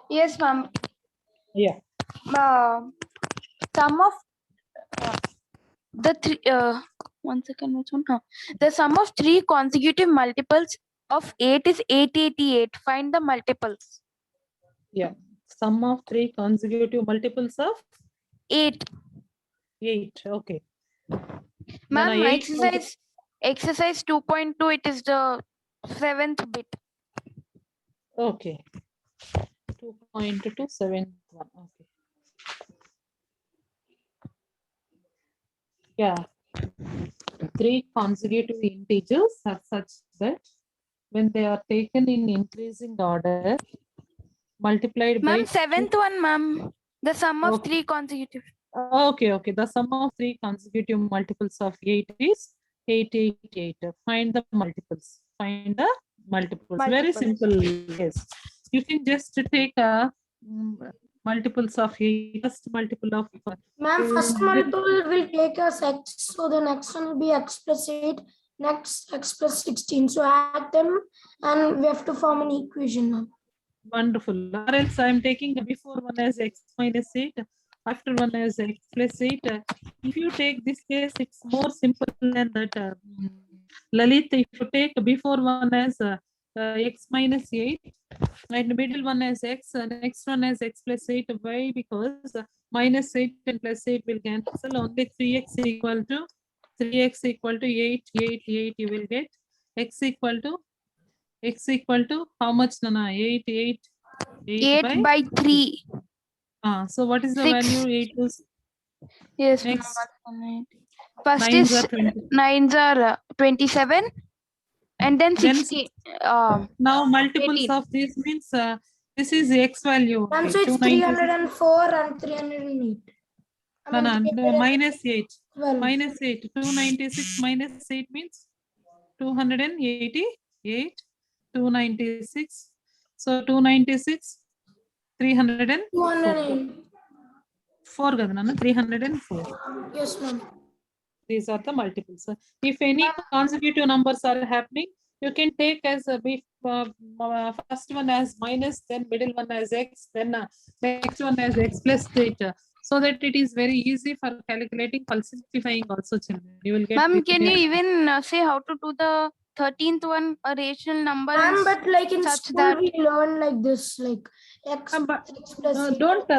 Yes, ma'am. Yeah. Sum of the three. 1 second. Which one? The sum of three consecutive multiples of 8 is 888. Find the multiples. Yeah. Sum of three consecutive multiples of 8. 8. Okay. Ma'am, 8. exercise 2.2. It is the 7th bit. Okay. 2.271. Okay. Yeah. Three consecutive integers are such that when they are taken in increasing order, multiplied Ma'am, by 2. 7th one, ma'am. The sum of Okay. three consecutive. Okay, okay. The sum of three consecutive multiples of 8 is 888. Find the multiples. Find the multiples. Very simple. Yes. You can just take a multiples of 8. First multiple of Ma'am, first multiple will take us x, so the next one will be x plus 8, next x plus 16. So add them and we have to form an equation, ma'am. Wonderful. Or else I am taking before one as x minus 8, after one as x plus 8. If you take this case, it's more simple than that. Lalit, if you take before one as x minus 8 and middle one as x, next one as x plus 8. Why? Because minus 8 and plus 8 will cancel. Only 3x equal to 8, 8, 8. You will get x equal to how much, Nana? 8 8 by 3. So what is the 6. value? 8 is Yes, ma'am. next. First 9s is are 20. 9s are 27, and then Then 16. now multiples 18. of this means this is x value. Ma'am, Okay, so it's 296. 304 and 308. I No, mean, no, minus 8. 12. Minus 8. 296 minus 8 means 288. 296. So 296, 304. 208. 4 కదా నాన్న 304. Yes, ma'am. These are the multiples. If any consecutive numbers are happening, you can take as a first one as minus, then middle one as x, then next one as x plus 8. So that it is very easy for calculating falsifying also, children. You will get. Ma'am, can you even say how to do the 13th one? A rational number Ma'am, is but like in such school, that we learn like this, like x, But x plus 8. don't.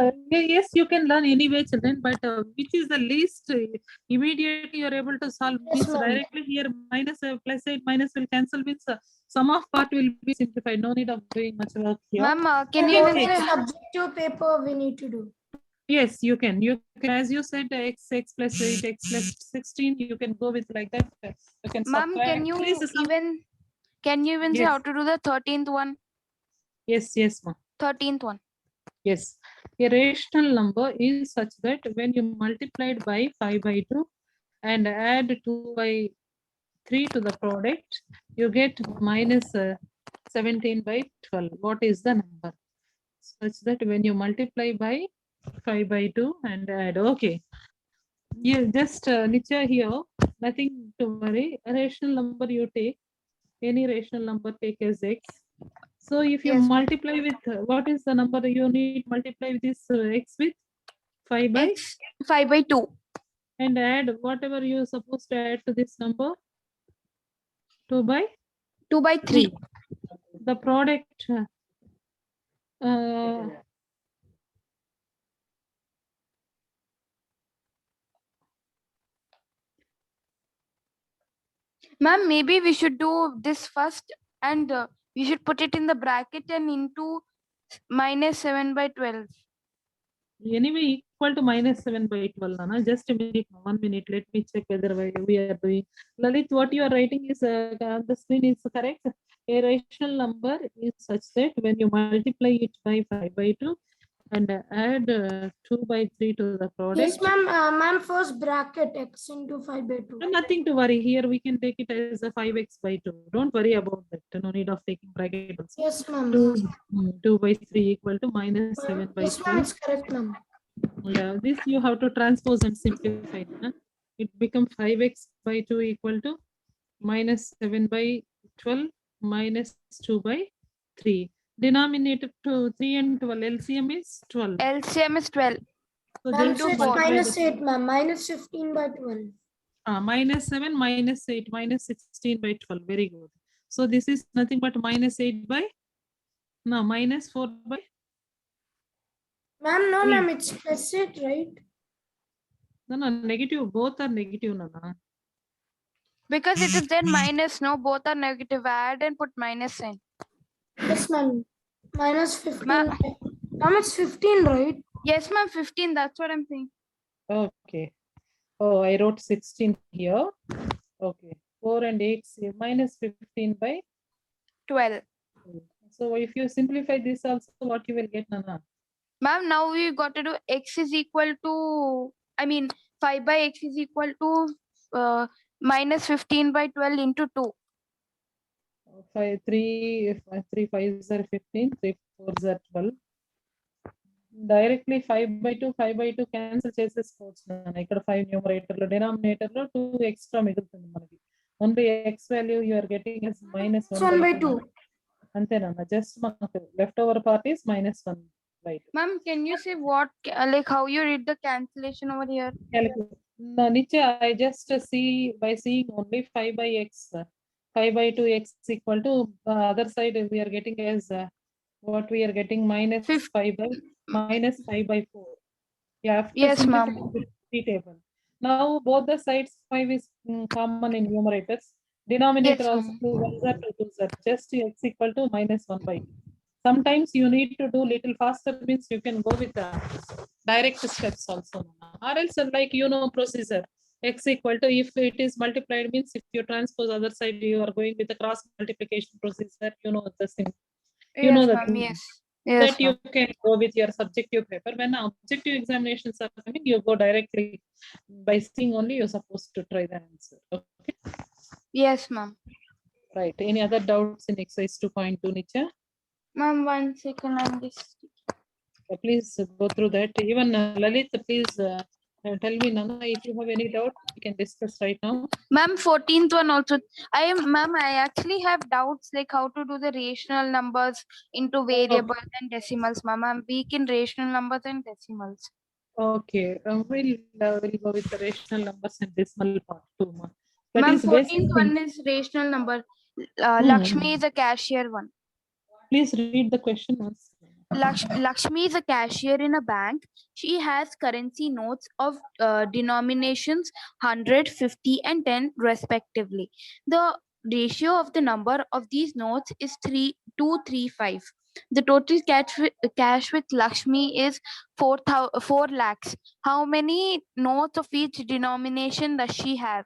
Yes, you can learn anyway, children. But which is the least immediately you're able to solve? Yes, Means ma'am. directly here minus plus 8 minus will cancel. Means sum of part will be simplified. No need of doing much work here. Ma'am, can And you even only say a subjective paper we need to do. Yes, you can. You can, as you said, x plus 8, x plus 16. You can go with like that. You can ma'am, subtract. can you even say Yes. how to do the 13th one? Yes, ma'am. 13th one. Yes, a rational number is such that when you multiply it by 5 by 2 and add 2 by 3 to the product, you get minus 17 by 12. What is the number? Such that when you multiply by 5 by 2 and add, okay. Yeah, just Nitya here, nothing to worry. A rational number you take, any rational number take as x. So if you Yes. multiply with, what is the number you need multiply with this x with? 5 by? X 5 by 2. And add whatever you're supposed to add to this number. 2 by? 2 by 3. The product. Ma'am, maybe we should do this first and we should put it in the bracket and into minus 7 by 12. Anyway, equal to minus 7 by 12. Nana. Just a minute, 1 minute. Let me check whether we are doing. Lalit, what you are writing is on the screen is correct. A rational number is such that when you multiply it by 5 by 2 and add 2 by 3 to the product. Yes, ma'am. Ma'am, first bracket x into 5 by 2. Nothing to worry. Here we can take it as a 5x by 2. Don't worry about that. No need of taking bracket also. Yes, ma'am. 2 by 3 equal to minus 7 by Yes, ma'am. 2. It's correct, ma'am. Yeah, this you have to transpose and simplify. Huh? It becomes 5x by 2 equal to minus 7 by 12 minus 2 by 3. Denominator to 3 and 12. LCM is 12. LCM is 12. So Ma'am, just so it's both. multiply minus 8, ma'am. Minus 15 by 12. minus 7, minus 8, minus 16 by 12. Very good. So this is nothing but minus 8 by, no, minus 4 by, Ma'am, no, 3. ma'am, it's plus 8, right? No, negative. Both are negative, Nana. Because it is then minus, no, both are negative. Add and put minus sign. Yes, ma'am. Minus 15. Ma- Ma'am, it's 15, right? yes, ma'am, 15. That's what I'm saying. Okay. Oh, I wrote 16 here. Okay. 4 and 8, minus 15 by 12. 2. So if you simplify this also, what you will get, Nana? Ma'am, now we got to do x is equal to, 5 by x is equal to minus 15 by 12 into 2. 5, 3, 3 5s are 15, 3 4s are 12. Directly 5 by 2, 5 by 2 cancel చేసేసుకోవచ్చు నాన్న. ఇక్కడ 5 numerator లో denominator లో 2 extra మిగులుతుంది మనకి. Only X value you are getting is minus It's 1 1 by by 2. 2. అంతేనన్న, just మనకు left over part is minus 1 by 2. Ma'am, can you say what, like how you read the cancellation over here? Niche, I just see by seeing only 5 by x, 5 by 2 x equal to other side we are getting as what we are getting minus Fif- 5 by minus 5 by 4. You have to Yes, ma'am. simplify the table. Now both the sides 5 is common in numerators. Denominator Yes, also ma'am. 1s are 2s are just x equal to minus 1 by 2. Sometimes you need to do little faster, means you can go with the direct steps also. Or else like procedure. X equal to, if it is multiplied, means if you transpose other side, you are going with the cross multiplication procedure, the thing. You know Yes, the ma'am. thing. Yes. Yes, That you ma'am. can go with your subjective paper. When objective examinations are coming, you go directly by seeing only, you're supposed to try the answer. Okay. Yes, ma'am. Right. Any other doubts in exercise 2.2, Nicha? Ma'am, 1 second. I'm just. Please go through that. Even Lalit, please tell me, Nana, if you have any doubt, we can discuss right now. Ma'am, 14th one also. Ma'am, I actually have doubts like how to do the rational numbers into variables and decimals, ma'am. I'm weak in rational numbers and decimals. Okay, we'll go with the rational numbers and decimal part too. That Ma'am, is basic 14th thing. one is rational number. Lakshmi is a cashier one. Please read the question once. Lakshmi is a cashier in a bank. She has currency notes of denominations 100, 50, and 10 respectively. The ratio of the number of these notes is 3:2:3:5. The total cash with Lakshmi is 4 lakhs. How many notes of each denomination does she have?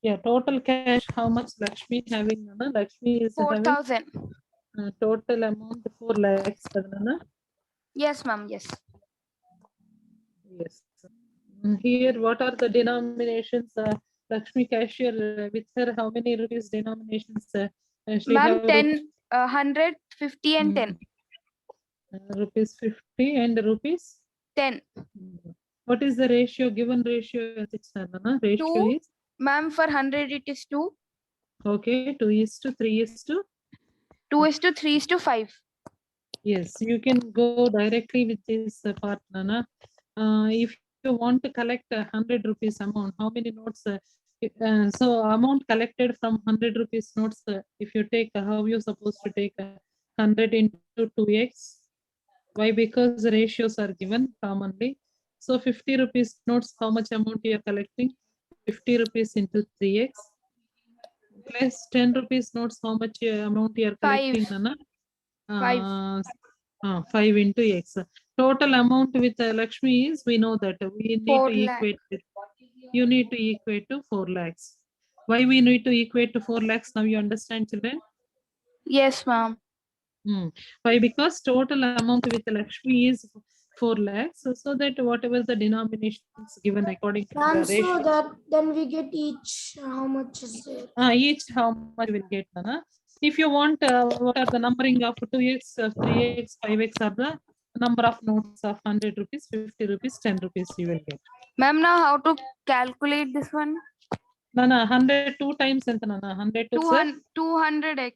Yeah, total cash, how much Lakshmi having, Nana? Lakshmi is having 4,000. total amount 4 lakhs, Nana? Yes, ma'am. Yes. Yes. Here, what are the denominations? Lakshmi cashier, with her, how many rupees denominations? She Ma'am, have 10, 100, 50, and 10. rupees 50 and rupees 10. What is the ratio? Given ratio, Nana? Ratio 2. is, Ma'am, for 100 it is 2. okay, 2:3:2. 2:3:5. Yes, you can go directly with this part, Nana. If you want to collect 100 rupees amount, how many notes? So amount collected from 100 rupees notes, if you take, how you supposed to take 100 into 2x? Why? Because the ratios are given commonly. So 50 rupees notes, how much amount you are collecting? 50 rupees into 3x. Plus 10 rupees notes, how much amount you are collecting, 5. Nana? 5. 5 into x. Total amount with Lakshmi is, we know that we need 4 to lakh. equate it. You need to equate to 4 lakhs. Why we need to equate to 4 lakhs? Now you understand, children? Yes, ma'am. Why? Because total amount with Lakshmi is 4 lakhs. So that whatever the denominations given according to the Ma'am, so ratio, that then we get each how much is there? each how much will get, Nana. If you want, what are the numbering of 2x, 3x, 5x are the number of notes of 100 rupees, 50 rupees, 10 rupees you will get. Ma'am, now how to calculate this one? Nana, 100 2 times enta, Nana? 100 to 200x.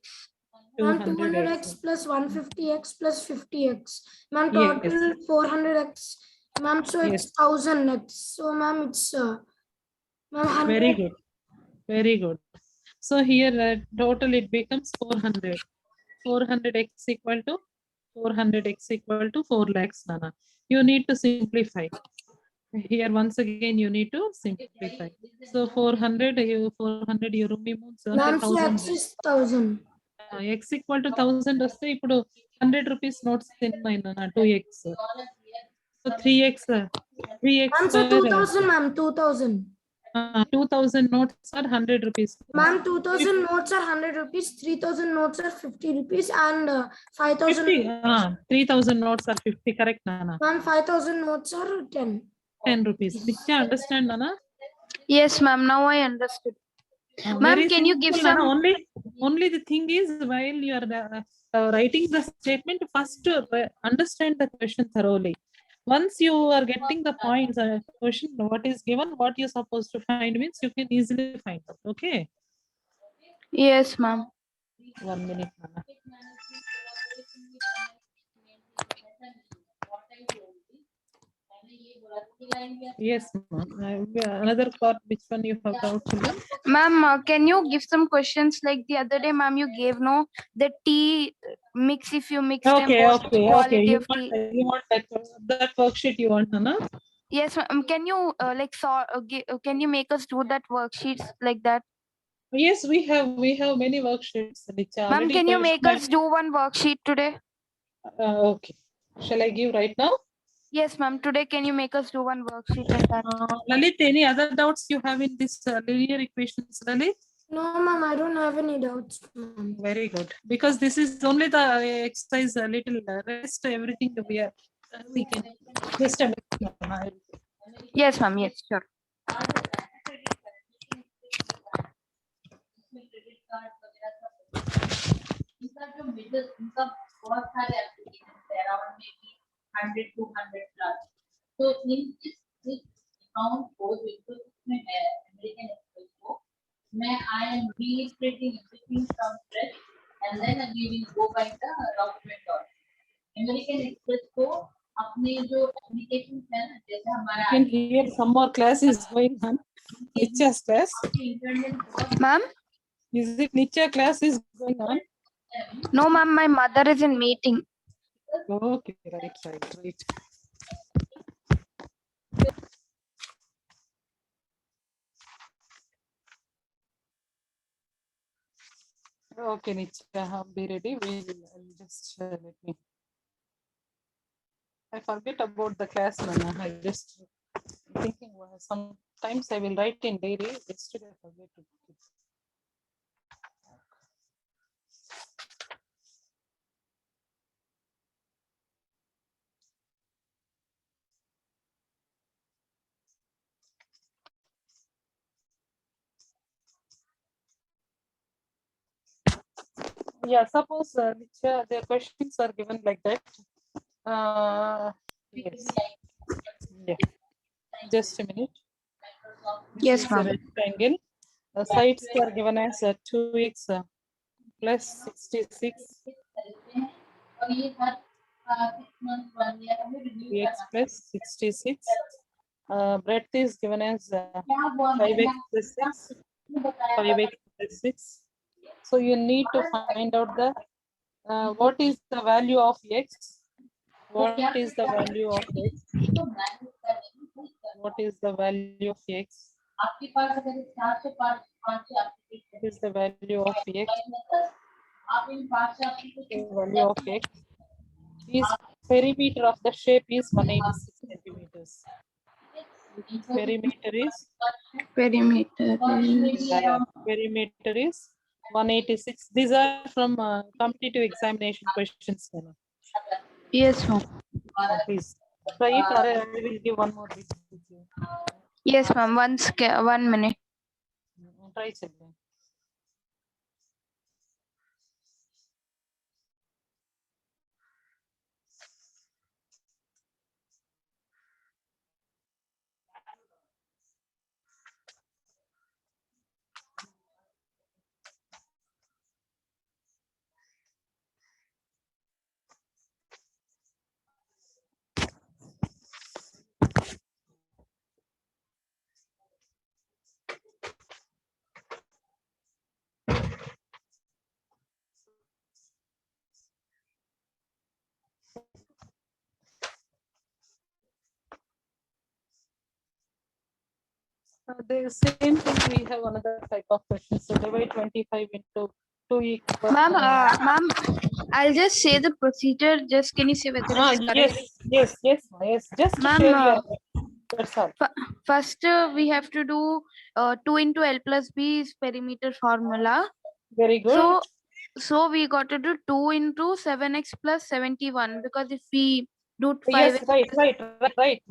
Ma'am, 200x. 200x plus 150x plus 50x. Ma'am, Yes. total 400x. Ma'am, so it's Yes. 1000x. So, ma'am, it's ma'am, 100. Very good. Very good. So here total it becomes 400. 400x equal to 400x equal to 4 lakhs, Nana. You need to simplify. Here once again you need to simplify. So 400 you removes Ma'am, so 1000. x is 1000. X equal to 1000 వస్తే ఇప్పుడు 100 rupees notes in my Nana 2x. So 3x 3x Ma'am, so 2000, ma'am, 2000. 2000 notes are 100 rupees. Ma'am, 2000 notes are 100 rupees, 3000 notes are 50 rupees, and 5000. 50. 3000 notes are 50. Correct, Nana. Ma'am, 5000 notes are 10. 10 rupees. Nitya, understand, Nana? Yes, ma'am. Now I understood. Ma'am, Very can you give simple, Nana. some? Only the thing is, while you are writing the statement, first understand the question thoroughly. Once you are getting the points, question what is given, what you're supposed to find means you can easily find out. Okay. Yes, ma'am. 1 minute, Nana. Yes, ma'am. Another part, which one you have doubt, children? Ma'am, can you give some questions like the other day, ma'am? You gave no the tea mix. If you mix them, what's the quality You of want, tea? you want that worksheet you want, Nana? Yes, ma'am. Can you can you make us do that worksheets like that? Yes, we have many worksheets. It's Ma'am, already can you make personal. us do one worksheet today? Okay. Shall I give right now? Yes, ma'am. Today, can you make us do one worksheet like that? Lalit, any other doubts you have in this linear equations, Lalit? No, ma'am, I don't have any doubts, ma'am. Very good. Because this is only the exercise, a little rest, everything we can just a minute. Yes, ma'am. Yes, sure. इनका जो middle इनका बहुत सारे application है around may be 100 200 plus तो इन इस account को जो इसमें है अमेरिकन एक्सप्रेस को मैं I am reiterating everything from fresh and then we will go by the document और अमेरिकन एक्सप्रेस को अपने जो एप्लीकेशन है ना जैसे हमारा You can hear some more class is going on. Nitya's class. Ma'am? Is it Nitya class is going on? No, ma'am. My mother is in meeting. Okay, right. Okay, Nitya, be ready. I'll just let me. I forget about the class, Nana. I just thinking sometimes I will write in diary. Yesterday I forget to do it. Yeah, suppose the questions are given like that. Yes. Yeah. Just a minute. Yes, This is a ma'am. rectangle. The sides are given as 2x plus 66. और ये हर 6 months 1 year हमें review 3x plus 66. Breadth is given as 5x plus 6. 5x plus 6. So you need to find out the what is the value of x. What is the value of x? What is the value of x? आपके पास अगर 4 से 5 What is the value of x? आप इन 5 से The value of x is perimeter of the shape is 186 centimeters. Perimeter is Perimeter. perimeter is 186. These are from competitive examination questions. Yes, ma'am. Please try it, or I will give one more bit. Yes, ma'am. 1 minute. Try children. The same thing, we have another type of question. So divide 25 into 2 equals. Ma'am, I'll just say the procedure. Just can you say whether it's correct? Yes. Just Ma'am, share your. That's all. First, we have to do 2 into L plus B is perimeter formula. Very good. So we got to do 2 into 7x plus 71 because if we do 5x. Yes,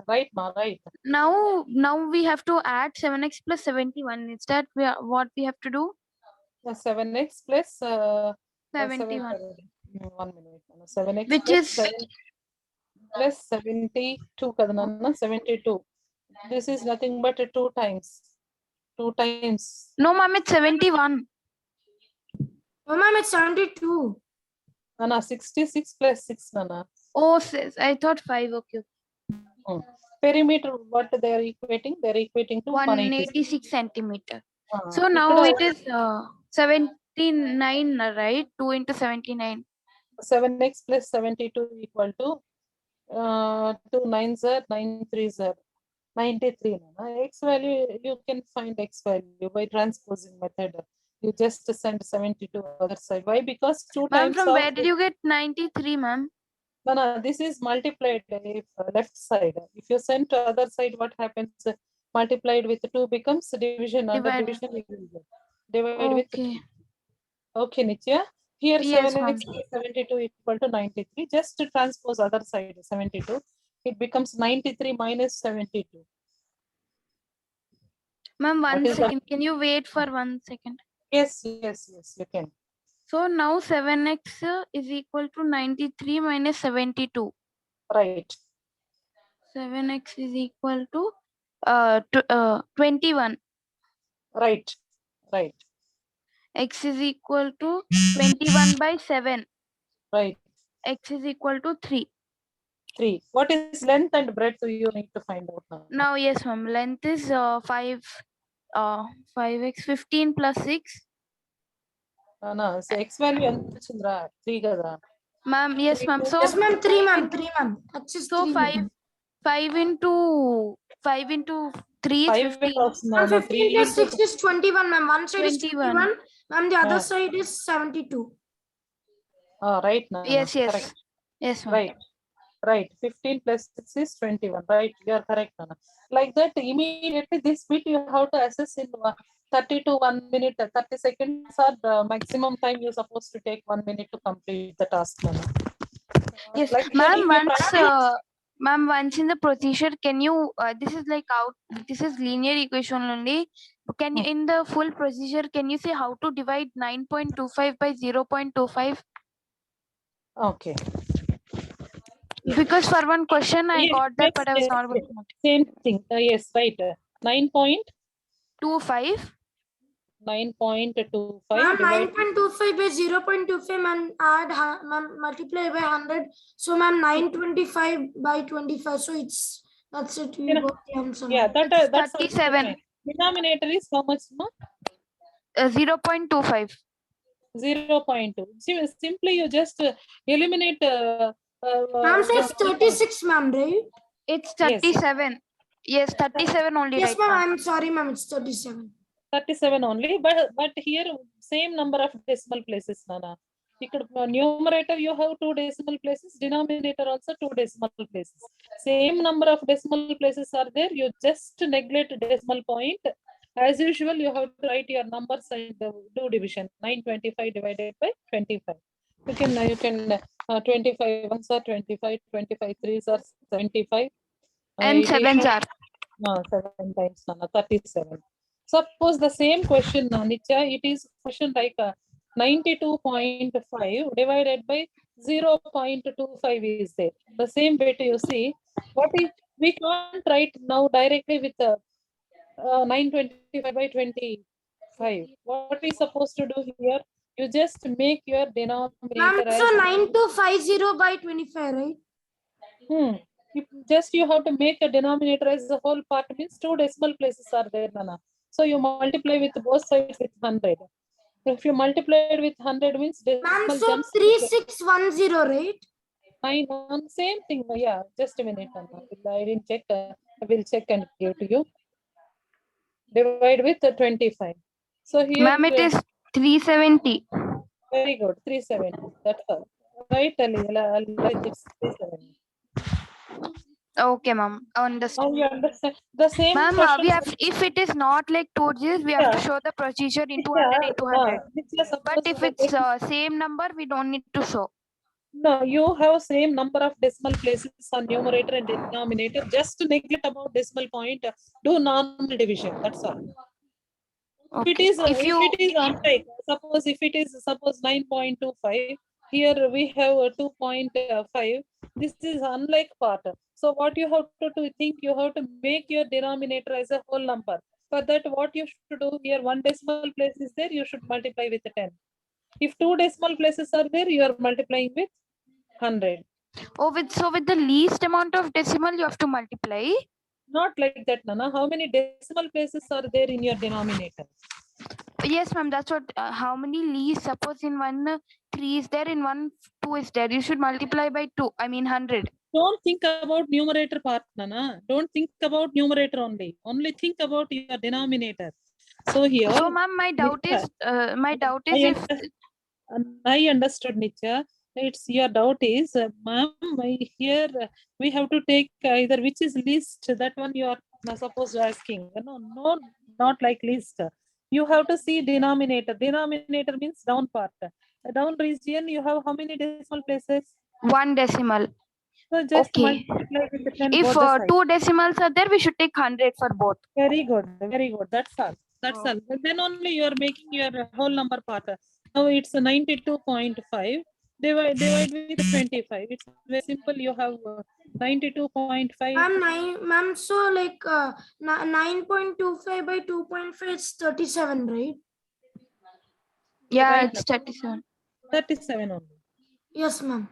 right, ma, right. Now we have to add 7x plus 71. Is that what we have to do? 7x plus 71. 1 minute. 7x Which plus is 7 plus 72 kadana, 72. This is nothing but 2 times. 2 times. no, ma'am, it's 71. Oh, ma'am, it's 72. Nana, 66 plus 6, Nana. Oh, I thought 5. Okay. Perimeter, what they are equating? They are equating to 186 centimeter. So ఇక్కడ now it is 79, right? 2 into 79. 7x plus 72 equal to 2 9s are 9 3s are 93. Nana. X value, you can find X value by transposing method. You just send 72 other side. Why? Because 2 Ma'am, times from of where did you get 93, ma'am? no, this is multiplied if left side. If you send to other side, what happens? Multiplied with 2 becomes division. Under Divide. division, we will get. Divide with 2. Okay. Okay, Nitya. Here Yes, 7x ma'am. plus 72 equal to 93. Just to transpose other side 72. It becomes 93 minus 72. Ma'am, What one is second. Can you wait for 1 second? Yes, you can. So now 7x is equal to 93 minus 72. Right. 7x is equal to 21. Right. X is equal to 21 by 7. Right. X is equal to 3. 3. What is length and breadth you need to find out now? Now, yes, ma'am. Length is 5x 15 plus 6. No, so X value ఎంత వచ్చిందిరా 3 కదా. Ma'am, yes, ma'am. So Yes, ma'am, 3, ma'am, 3, ma'am. X is so 3. 5 into 3 is 5 15. no, 15 3 plus into 6 is 21, ma'am. One side is 21. 21, ma'am. The other Yeah. side is 72. Right, Nana. Yes. Correct. Yes, ma'am. Right. 15 plus 6 is 21. Right. You are correct, Nana. Like that, immediately this bit you have to assess in 30 to 1 minute, 30 seconds are the maximum time you're supposed to take 1 minute to complete the task, Nana. Yes, Like that, ma'am. if you practice. Ma'am, once in the procedure, can you? This is like this is linear equation only. Can you, in the full procedure, can you say how to divide 9.25 by 0.25? Okay. Because for one question I got that, but I was not able to. Same thing. Yes, right. 9.25. 9.25 Ma'am, divided 9.25 by 0.25, ma'am, add, ma'am, multiply by 100. So, ma'am, 925 by 25. So, that's it. You got the answer. Yeah, ma'am. that's 37. Denominator is how much, no? 0.25. 0.2. Simply you just eliminate. Ma'am, so it's 36, ma'am, right? It's 37. Yes, 37 only Yes, right ma'am. now. I'm sorry, ma'am. It's 37. 37 only, but here same number of decimal places, Nana. Numerator you have 2 decimal places, denominator also 2 decimal places. Same number of decimal places are there. You just neglect decimal point. As usual, you have to write your numbers and do division. 925 divided by 25. You can 25 ones are 25, 25 threes are 75. And 7s are. 7 times, Nana, 37. Suppose the same question, Nitya, it is question like 92.5 divided by 0.25 is there. The same way to you see, what is, we can't write now directly with 925 by 25. What we supposed to do here? You just make your Ma'am, denominator so as 9250 by 25, right? you have to make a denominator as the whole part, means 2 decimal places are there, Nana. So you multiply with both sides with 100. If you multiply it with 100 means Ma'am, decimal so jumps. 3610, right? Same thing. Yeah, just a minute, Nana. I didn't check. I will check and give to you. divide with 25. So here, Ma'am, it is 370. very good, 370. That's all. Right, it's 370. Okay, ma'am. Now Understood. you understand the same Ma'am, we question. have, if it is not like 2 digits, we have to Yeah, show the procedure in 200 yeah, and 200. which is But suppose if you are it's taking, same number, we don't need to show. no, you have same number of decimal places on numerator and denominator. Just to neglect about decimal point, do normal division. That's all. If it Okay. is, if it is unlike, suppose if it is suppose 9.25, here we have 2.5. This is unlike part. So what you have to do, think you have to make your denominator as a whole number. For that, what you should do here, one decimal place is there, you should multiply with 10. If two decimal places are there, you are multiplying with 100. Oh, with the least amount of decimal, you have to multiply. Not like that, Nana. How many decimal places are there in your denominator? Yes, ma'am. That's what. How many least? Suppose in one 3 is there, in one 2 is there. You should multiply by 2. I mean 100. Don't think about numerator part, Nana. Don't think about numerator only. Only think about your denominator. So here, So, ma'am, my doubt Nitya, is, I, if I understood, Nitya. It's your doubt is, ma'am, here we have to take either which is least. That one you are supposed to asking. No, no, not like least. You have to see denominator. Denominator means down part. Down region, you have how many decimal places? 1 decimal. So just Okay. multiply with the 10 If both the sides. 2 decimals are there, we should take 100 for both. Very good, very good. That's all. That's Oh. all. And then only you are making your whole number part. Now it's 92.5. Divide with 25. It's very simple. You have 92.5. Ma'am, so like 9.25 by 2.5 is 37, right? Yeah, Right it's now. 37. 37 only. Yes, ma'am.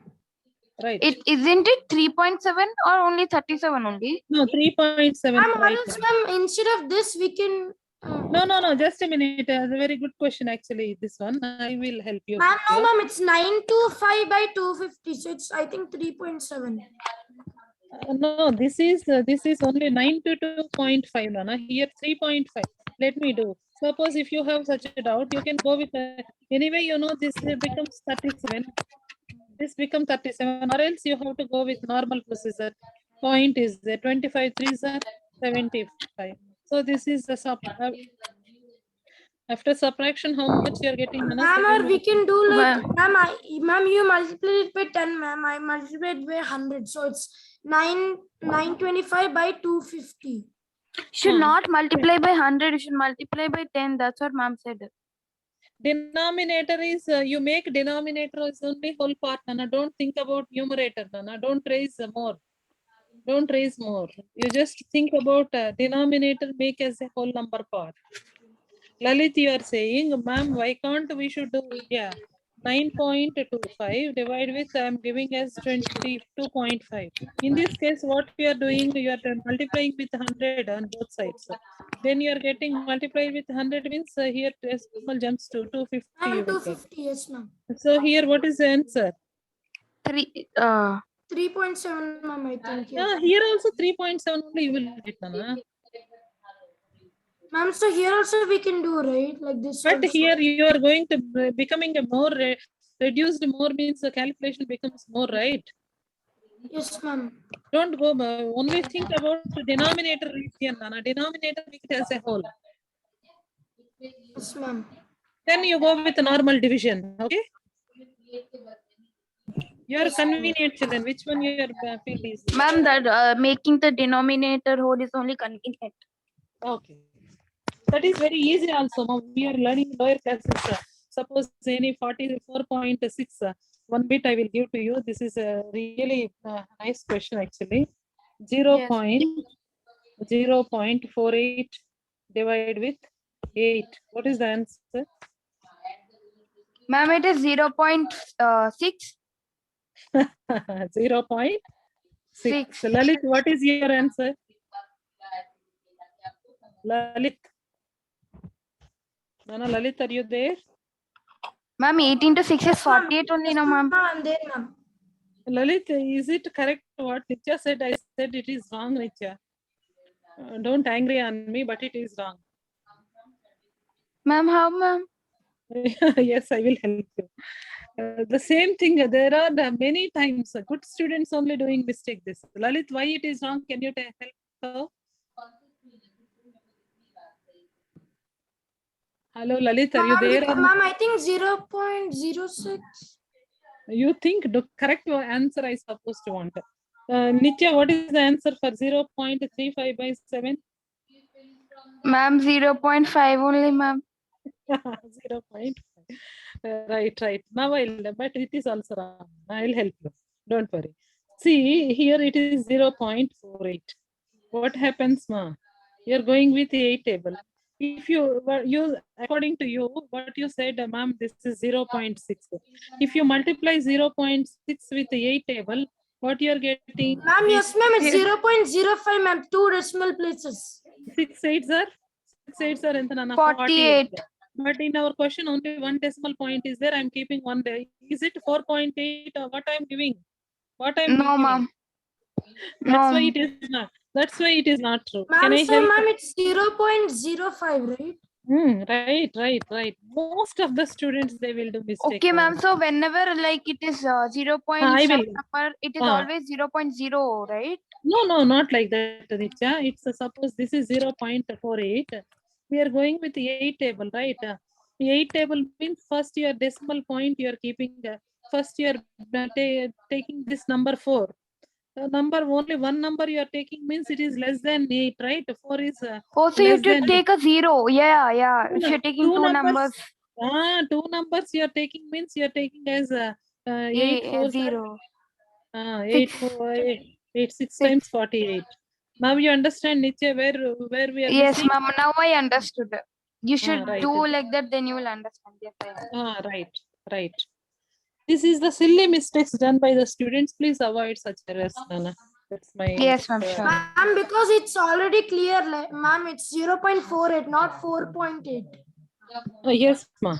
Right. It isn't it 3.7 or only 37 only? No, 3.7 Ma'am, right else, now. ma'am, instead of this, we can. No. Just a minute. A very good question, actually. This one. I will help you. Ma'am, no, here. ma'am, it's 925 by 250. So it's, I think, 3.7. No, this is only 92.5, Nana. Here 3.5. Let me do. Suppose if you have such a doubt, you can go with anyway. You know this becomes 37. This becomes 37, or else you have to go with normal procedure. Point is 25 threes are 75. So this is the after subtraction. How much you are getting, Nana? Ma'am, or we can do like, Ma'am. ma'am, you multiply it by 10, ma'am. I multiplied by 100. So it's 925 by 250. Should not multiply by 100. You should multiply by 10. That's what ma'am said. Denominator is you make denominator is only whole part, Nana. Don't think about numerator, Nana. Don't raise more. Don't raise more. You just think about denominator, make as a whole number part. Lalit, you are saying, ma'am, why can't we should do, yeah, 9.25 divide with, I'm giving as 22.5. In this case, what we are doing, you are multiplying with 100 on both sides. Then you are getting multiplied with 100 means here decimal jumps to 250 Ma'am, you will get. 250, yes, ma'am. So here, what is the answer? 3.7, ma'am, I think. Yeah, here also 3.7 only you will get, Nana. Ma'am, so here also we can do, right? Like this. But also. here you are going to becoming a more reduced more means the calculation becomes more, right? Yes, ma'am. Don't go only think about the denominator region, Nana. Denominator make it as a whole. Yes, ma'am. Then you go with normal division. Okay. Your convenient children. Which one your feel is? Ma'am, that making the denominator whole is only convenient. Okay. That is very easy also. Now we are learning lower classes. Suppose any 44.6, one bit I will give to you. This is a really nice question actually. 0.48 divide with 8. What is the answer? Ma'am, it is 0.6. 0.6. Lalit, what is your answer? Lalit. Nana, Lalit, are you there? Ma'am, 18 to 6 is Yes, ma'am. 48 only, Yes, no, ma'am. ma'am, I'm there, ma'am. Lalit, is it correct what Nitya said? I said it is wrong, Nitya. Don't angry on me, but it is wrong. Ma'am, how, ma'am? Yes, I will help you. The same thing, there are many times good students only doing mistake this. Lalit, why it is wrong? Can you help her? Hello, Lalit, are you there? Or Ma'am, I think 0.06. you think the correct answer I supposed to want? Nitya, what is the answer for 0.35 by 7? Ma'am, 0.5 only, ma'am. 0.5. Right, right. Now but it is also wrong. I'll help you. Don't worry. See, here it is 0.48. What happens, ma? You're going with the 8 table. If you according to you, what you said, ma'am, this is 0.6. If you multiply 0.6 with the 8 table, what you're getting? Ma'am, yes, ma'am, it's Yes. 0.05, ma'am, 2 decimal places. 6 8s are 6 8s are enta nana 48. But in our question, only one decimal point is there. I'm keeping one there. Is it 4.8 or what I'm giving? What I'm No, giving? ma'am. That's why No. it is not. That's why it is not true. Can Ma'am, I so help? ma'am, it's 0.05, right? Right. Most of the students they will do mistake. Okay, ma'am. So whenever like it is 0 point I some will. number, it is always 0.0, right? No, not like that, Richa. It's suppose this is 0.48. We are going with the 8 table, right? 8 table means first year decimal point you are keeping. First year taking this number 4. Number only one number you are taking means it is less than 8, right? 4 is Oh, so you less should than 8. take a 0. Yeah. If No, you're taking two two numbers. numbers, Two numbers you are taking means you are taking as 8 a 4s 0. 8 6. 4 8 6 6. times 48. Now you understand, Nitya, where we are Yes, missing? ma'am. Now I understood. You should Right. do like that, then you will understand. Yes, I understand. Right. This is the silly mistakes done by the students. Please avoid such errors, Nana. That's my Yes, ma'am. Sure. Ma'am, because it's already clear, like, ma'am, it's 0.48, not 4.8. yes, ma.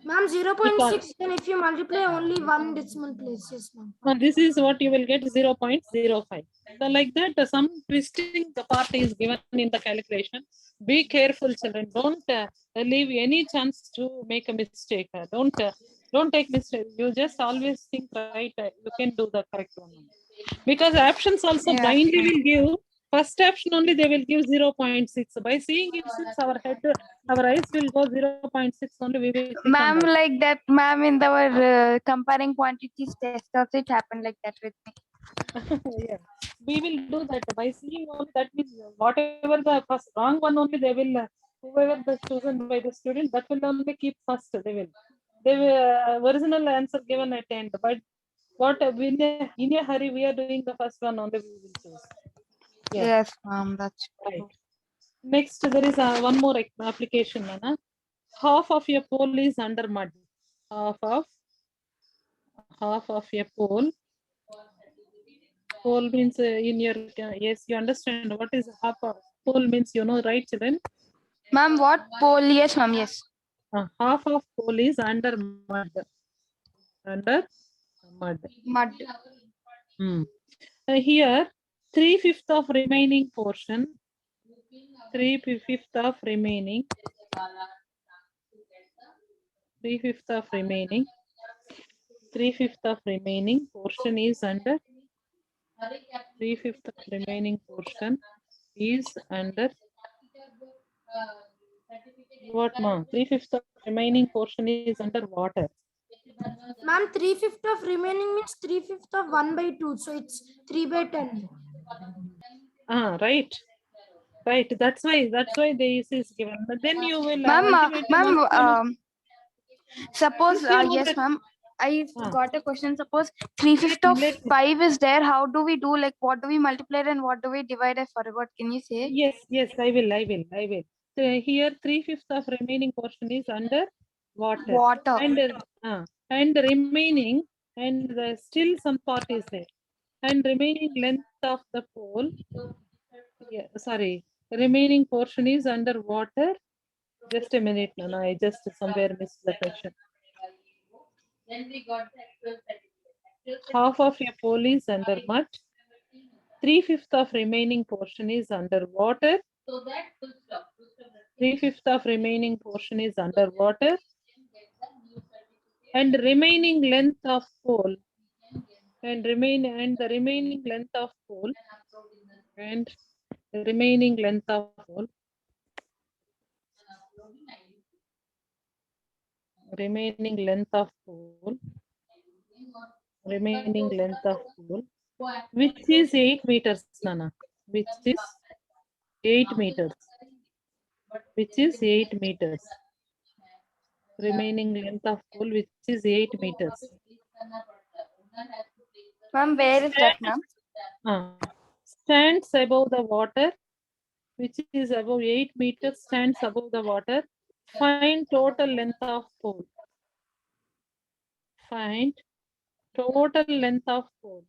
Ma'am, Because 0.6, then if you multiply only one decimal place, yes, ma'am. this is what you will get 0.05. So like that, some twisting the part is given in the calculation. Be careful, children. Don't leave any chance to make a mistake. Don't take mistake. You just always think right. You can do the correct one. Because options also Yes, blindly ma'am. will give. First option only they will give 0.6. By seeing it, since our head, our eyes will go 0.6 only, we will click on Ma'am, that. like that, ma'am, in our comparing quantities test also it happened like that with me. Yeah. We will do that by seeing only. That means whatever the first wrong one only they will whoever the chosen by the student, that will only keep first. They will original answer given at end. But what in a hurry we are doing the first one only we will choose. Yeah, Yes, ma'am, that's right. true. Next there is one more application, Nana. Half of your pole is under mud. Half of a pole. Pole means in your yes, you understand what is half of pole means, you know, right, children? Ma'am, what poll? Yes, ma'am, yes. Half of pole is under mud. Under mud. Mud. Hmm. Here, 3/5 of remaining portion. 3/5 of remaining. 3/5 of remaining. 3/5 of remaining portion is under. 3/5 of remaining portion is under what, ma? 3/5 of remaining portion is under water. Ma'am, 3/5 of remaining means 3/5 of 1 by 2. So it's 3 by 10. Right. That's why this is given. But then you will Ma'am, ultimately ma'am, once you know, suppose, once you know yes, that. ma'am, I Ah, got a question. Suppose 3/5 let of let 5 is there. How do we do? Like, what do we multiply and what do we divide? I forgot. Can you say? yes, I will. So here 3/5 of remaining portion is under water, Water. and the remaining, and still some part is there, and remaining length of the pole. Yeah, sorry, remaining portion is under water. Just a minute, Nana. I just somewhere missed the question. Then we got the actual certificate. Half of a pole is under mud. 3/5 of remaining portion is under water. So that full stop. 3/5 of remaining portion is underwater. And remaining length of pole. And the remaining length of pole. And the remaining length of pole. Remaining length of pole. Remaining length of pole. Which is 8 meters, Nana. Which is 8 meters. Which is 8 meters. Remaining length of pole, which is 8 meters. Ma'am, where is that, ma'am? Stands above the water, which is above 8 meters, stands above the water. Find total length of pole. Find total length of pole.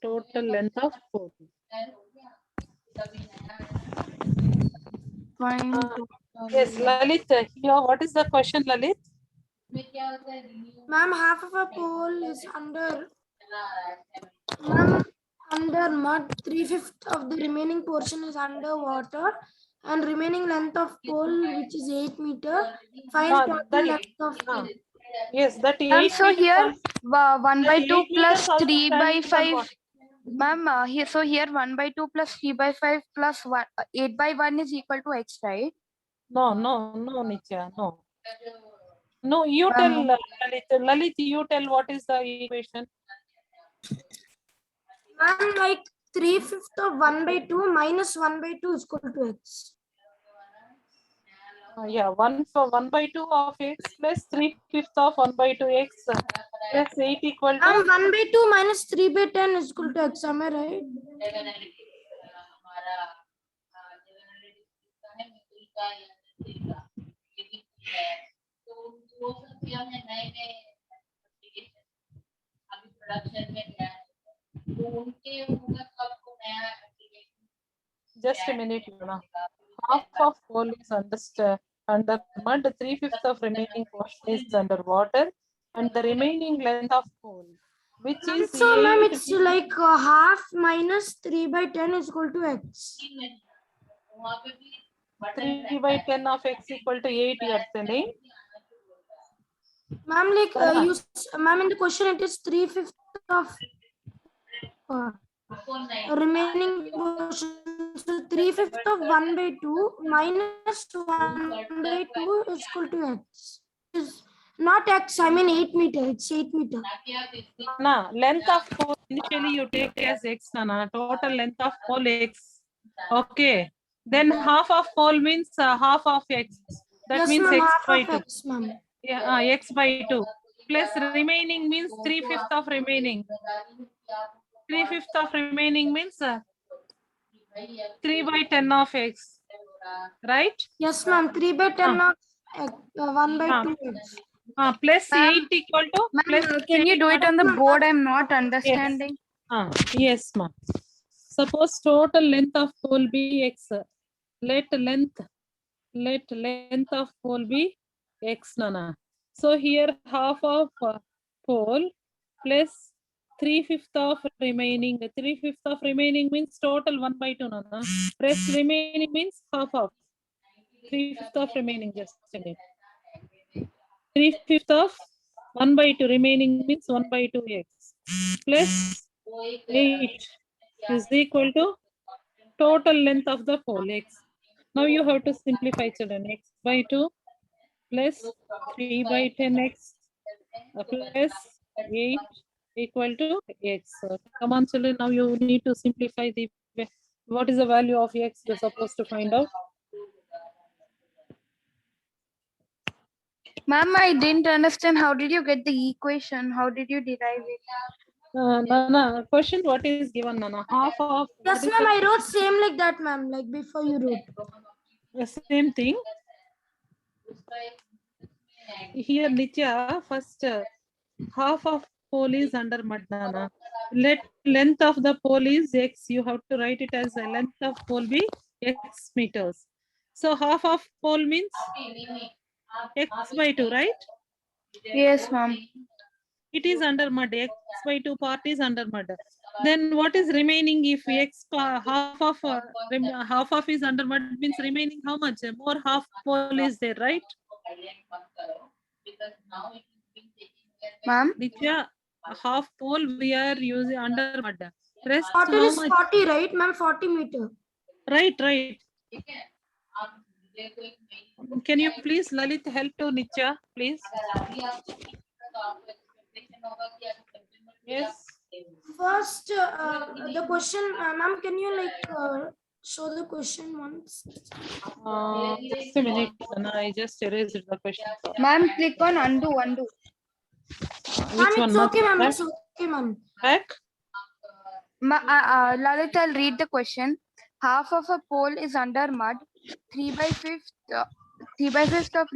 Total length of pole. Fine. Yes, Lalit, here, what is the question, Lalit? Ma'am, half of a pole is under. Ma'am, under mud. 3/5 of the remaining portion is underwater, and remaining length of pole, which is 8 meter. Find total length of pole. Yes, that 8 Ma'am, so meters. here 1 by 2 8 plus meters also 3 by stands on 5. water. Ma'am, here, so here 1 by 2 plus 3 by 5 plus 1, 8 by 1 is equal to x, right? No, Nitya, no. No, you tell, Lalit. Lalit, you tell what is the equation. Ma'am, like 3/5 of 1 by 2 minus 1 by 2 is equal to x. Yeah, 1 by 2 of x plus 3/5 of 1 by 2 x plus 8 equal to. 1 by 2 minus 3 by 10 is equal to x. Am I right? Just a minute, Luna. Half of pole is under mud, 3/5 of remaining portion is underwater, and the remaining length of pole, which is So, ma'am, 8 it's like half minus 3 by 10 is equal to x. 3 by 10 of x equal to 8, you are telling? Ma'am, like ma'am, in the question it is 3/5 of remaining portion. So 3/5 of 1 by 2 minus 1 by 2 is equal to x. Is not x, I mean 8 meter. It's 8 meter. Nah, length of pole initially you take as x, Nana. Total length of pole x. Okay. Then half of pole means half of x. That Yes, means ma'am, x half by of 2. x, ma'am. Yeah, x by 2. Plus remaining means 3/5 of remaining. 3/5 of remaining means 3 by 10 of x. Right? Yes, ma'am. 3 by 10 of x, 1 by 2 x. Plus Ma'am, 8 equal to. Plus can you do it on the board? I'm not understanding. Yes, ma'am. Suppose total length of pole be x. Let length of pole be x, Nana. So here half of pole plus 3/5 of remaining. 3/5 of remaining means total 1 by 2, Nana. Rest remaining means half of 3/5 of remaining. Just a minute. 3/5 of 1 by 2 remaining means 1 by 2x plus 8 is equal to total length of the pole x. Now you have to simplify, children. X by 2 plus 3 by 10x plus 8 equal to x. So come on, children. Now you need to simplify the what is the value of x we're supposed to find out. Ma'am, I didn't understand. How did you get the equation? How did you derive it? Nana, question what is given, Nana? Half of. Yes, ma'am. I wrote same like that, ma'am. Like before you wrote. The same thing. Here, Nitya, first half of pole is under mud, Nana. Let length of the pole is x. You have to write it as a length of pole be x meters. So half of pole means x by 2, right? Yes, ma'am. It is under mud. X by 2 part is under mud. Then what is remaining if x half of is under mud means remaining how much? More half pole is there, right? Because now it is being taken care by Ma'am, Nitya, half pole we are using under mud. Rest Total how is much? 40, right, ma'am? 40 meter. Right. ठीक है आप ये कोई Can you please Lalit help to Nitya, please? अगर अभी आपको तो आपको एक्सपेक्टेशन होगा कि आप सेप्टेम्बर में Yes. First, the question, ma'am, can you show the question once? Just a minute, Nana, I just erased the question. ma'am, click on undo. Ma'am, Which one? it's okay, ma'am. Back? It's okay, ma'am. Back? Lalit, I'll read the question. Half of a pole is under mud. 3/5 of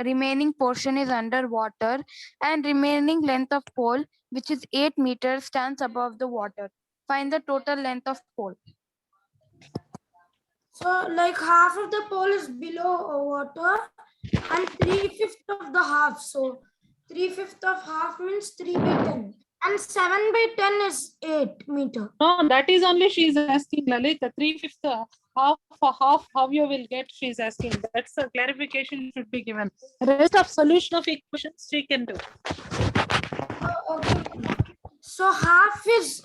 remaining portion is under water, and remaining length of pole, which is 8 meters, stands above the water. Find the total length of pole. So, like half of the pole is below water, and 3/5 of the half. So, 3/5 of half means 3/10, and 7/10 is 8 meter. No, that is only she is asking, Lalit. The 3/5 half how you will get, she is asking. That's a clarification should be given. Rest of solution of equations she can do. Okay. So half is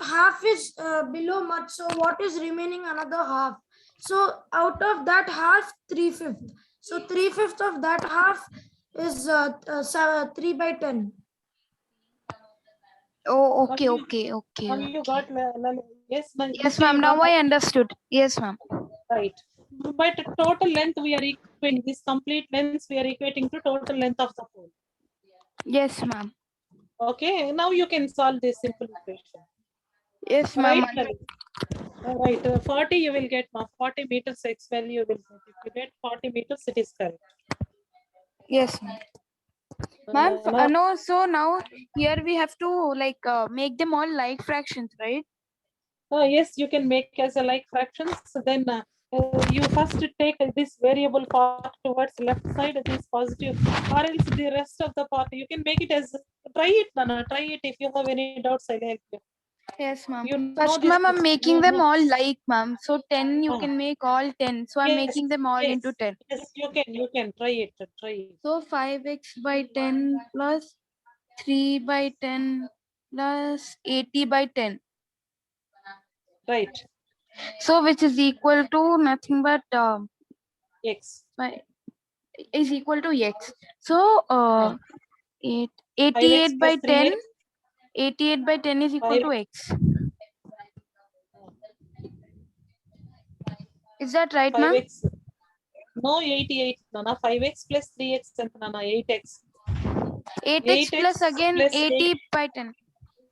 below mud. So what is remaining? Another half. So out of that half, 3/5. So 3/5 of that half is 3/10. Oh, Now okay. you got yes, Yes, ma'am. Now I understood. Yes, ma'am. right. But total length we are equating this complete length we are equating to total length of the pole. Yes, ma'am. Okay, now you can solve this simple equation. Yes, ma'am. Right, Lalit? Right, 40 you will get 40 meters x value you will get. If you get 40 meters, it is correct. Yes, ma'am. Ma'am, no. So now here we have to make them all like fractions, right? Yes, you can make as a like fractions. So then you first take this variable part towards left side, this positive, or else the rest of the part you can make it as, try it, Nana, try it. If you have any doubts, I'll help you. Yes, ma'am. You know First, this, ma'am, I'm making you them know- all like, ma'am. So 10, you can make all 10. So I'm Yes, making them all yes, into 10. Yes, you can try it, try it. So 5x by 10 plus 3 by 10 plus 80 by 10. Right, So which is equal to nothing but x. is equal to x. So 88 5x by plus 10. 3x. 88 by 10 is equal to x. Is that right, ma'am? 5x. No, 88, Nana. 5x plus 3x and Nana, 8x. 8x plus again plus 80 by 10.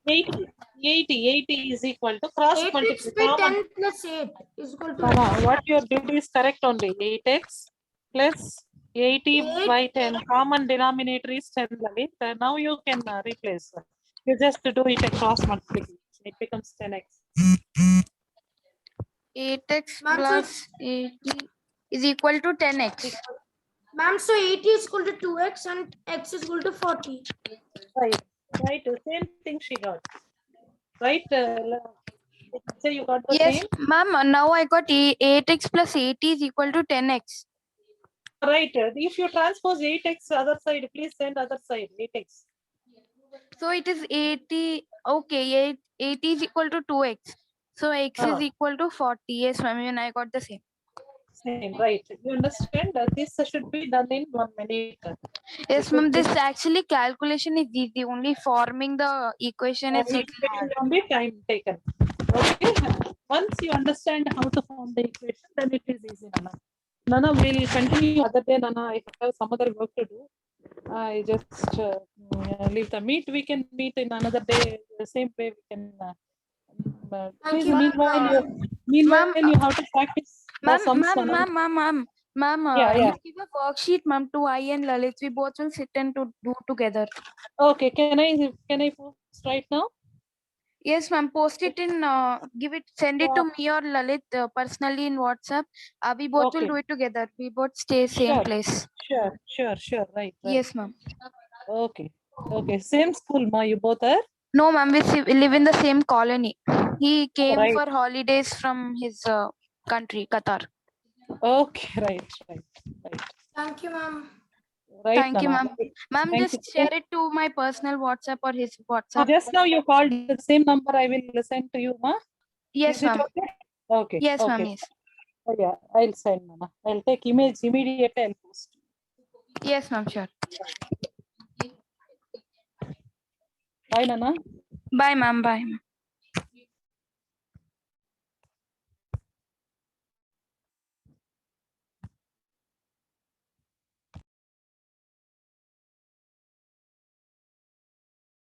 80 is equal to cross 8x multiply. by Common. 10 plus 8 is equal to Nana, what you did is correct only. 8x plus 80 8. by 10. Common denominator is 10. Lalit. Now you can replace. You just do it a cross multiplication. It becomes 10x. 8x Ma'am, plus 80 is equal to 10x. Ma'am, so 80 is equal to 2x and x is equal to 40. Right. Same thing she got. Right. So you got the Yes, same. ma'am. Now I got 8x plus 80 is equal to 10x. Right. If you transpose 8x other side, please send other side 8x. So it is 80. Okay, 80 is equal to 2x. So x is equal to 40. Yes, ma'am. And I got the same. Same, right. You understand that this should be done in 1 minute. Yes, ma'am. This actually calculation is easy. Only forming the equation is little hard. Only time taken. Okay. Once you understand how to form the equation, then it is easy, Nana. Nana, we'll continue other day, Nana. I have some other work to do. I just leave the meet. We can meet in another day. The same way we can. Please, you. meanwhile, you have to practice. Ma'am, sums, Nana. ma'am, Yeah. you give a worksheet, ma'am, to I and Lalit. We both will sit and to do together. Okay, can I post right now? Yes, ma'am. Post it in, send it to me or Lalit personally in WhatsApp. We both will do it together. We both stay same place. Sure. Right. Yes, ma'am. Okay. Same school, ma. You both are? No, ma'am. We live in the same colony. He came Right. for holidays from his country, Qatar. Okay, right. Thank you, ma'am. Right, Thank you, Nana. ma'am. Ma'am, Thank just you. share it to my personal WhatsApp or his WhatsApp. Just now you called the same number. I will send to you, ma. Yes, Is it ma'am. okay? Okay. Yes, ma'am. Okay. Yes. Oh, yeah, I'll send, Mama. I'll take image immediate and post. Yes, ma'am. Sure. Bye, Nana. Bye, ma'am. Bye.